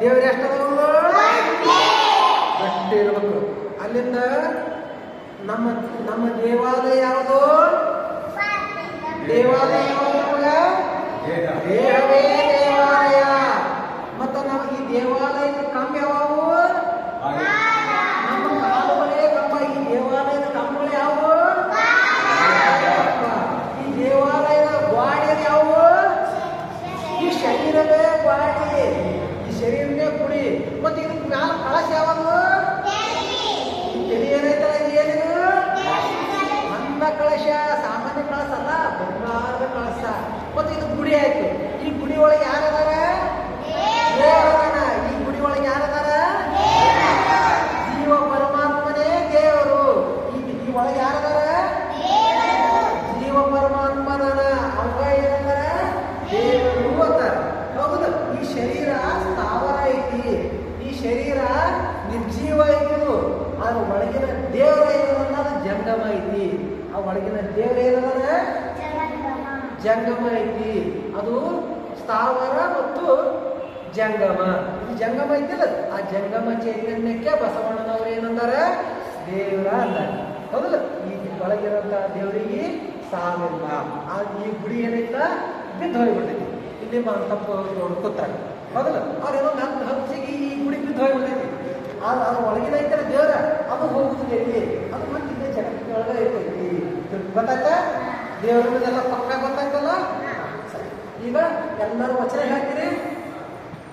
ದೇವ್ರು ಎಷ್ಟದವು ಗಟ್ಟಿ ಇರ್ಬೇಕು. ಅಲ್ಲಿಂದ ನಮ್ಮ ನಮ್ಮ ದೇವಾಲಯ ಯಾವುದು? ದೇವಾಲಯ ಯಾವುದು? ದೇಹವೇ ದೇವಾಲಯ. ಮತ್ತು ನಮಗೆ ಈ ದೇವಾಲಯದ ಕಂಬ ಯಾವು? ನಮ್ಮ ಕಾಲುಗಳೇ ಕಂಬ. ಈ ದೇವಾಲಯದ ಕಂಬಗಳು ಯಾವುವು? ಈ ದೇವಾಲಯದ ಗ್ವಾಡಿ ಯಾವುವು? ಈ ಶರೀರವೇ ಗ್ವಾಡಿ, ಈ ಶರೀರವೇ ಗುಡಿ. ಮತ್ತು ಇದಕ್ಕೆ ಮ್ಯಾಲ ಕಳಶ ಯಾವುದು? ಏನೈತಲ್ಲ ಏನಿದು? ಅನ್ನ ಕಳಶ. ಸಾಮಾನ್ಯ ಕಳಸ ಅಲ್ಲ, ಬಂಗಾರದ ಕಳಸ. ಮತ್ತು ಇದು ಗುಡಿ ಆಯ್ತು. ಈ ಗುಡಿ ಒಳಗೆ ಯಾರದಾರ? ದೇವರನ. ಈ ಗುಡಿ ಒಳಗೆ ಯಾರದಾರ? ಜೀವ ಪರಮಾತ್ಮನೇ ದೇವರು. ಈ ಒಳಗೆ ಯಾರದಾರ? ಜೀವ ಪರಮಾತ್ಮನ. ಅವಾಗ ಏನಂತಾರ? ದೇವರು ಅಂತಾರ. ಹೌದು. ಈ ಶರೀರ ಸ್ಥಾವರ ಐತಿ, ಈ ಶರೀರ ನಿರ್ಜೀವ ಐತಿ. ಅದ್ರ ಒಳಗಿನ ದೇವರ ಏನದ? ಜಂಗಮ ಐತಿ. ಆ ಒಳಗಿನ ದೇವರ ಏನದ? ಜಂಗಮ ಐತಿ. ಅದು ಸ್ಥಾವರ ಮತ್ತು ಜಂಗಮ. ಇದು ಜಂಗಮ ಐತಿಲ್ಲ, ಆ ಜಂಗಮ ಚೈತನ್ಯಕ್ಕೆ ಬಸವಣ್ಣನವರು ಏನಂದಾರ? ದೇವರ ಅಂದಾರ. ಹೌದಲ್ಲ? ಈ ಒಳಗಿರಂತ ದೇವರಿಗೆ ಸಾವಿಲ್ಲ. ಈ ಗುಡಿ ಏನೈತ ಬಿದ್ದು ಹೋಗ್ಬಿಡ್ತೈತಿ. ಇಲ್ಲಿ ತಪ್ಪು ನೋಡ್ಕೊತಾರೆ. ಹೌದಲ್ಲ? ಅವ್ರೇನೋ ನನ್ನ ಹಂಚಿಗೆ ಈ ಗುಡಿ ಬಿದ್ದು ಹೋಗ್ಬಿಡ್ತೈತಿ. ಅದ್ರ ಒಳಗಿನ ಐತರ ದೇವರ ಅದು ಹೋಗುತ್ತದೆ ಇಲ್ಲಿ. ಅದು ಮತ್ತೆ ಇಲ್ಲೇ ಜಗತ್ತಿನೊಳಗೆ ಐತೈತಿ. ಗೊತ್ತಾಯ್ತಾ? ದೇವರನ್ನೆಲ್ಲ ಪಕ್ಕ ಗೊತ್ತಾಯ್ತಲ್ಲ. ಈಗ ಎಲ್ಲರೂ ವಚನ ಹೇಳ್ತೀರಿ.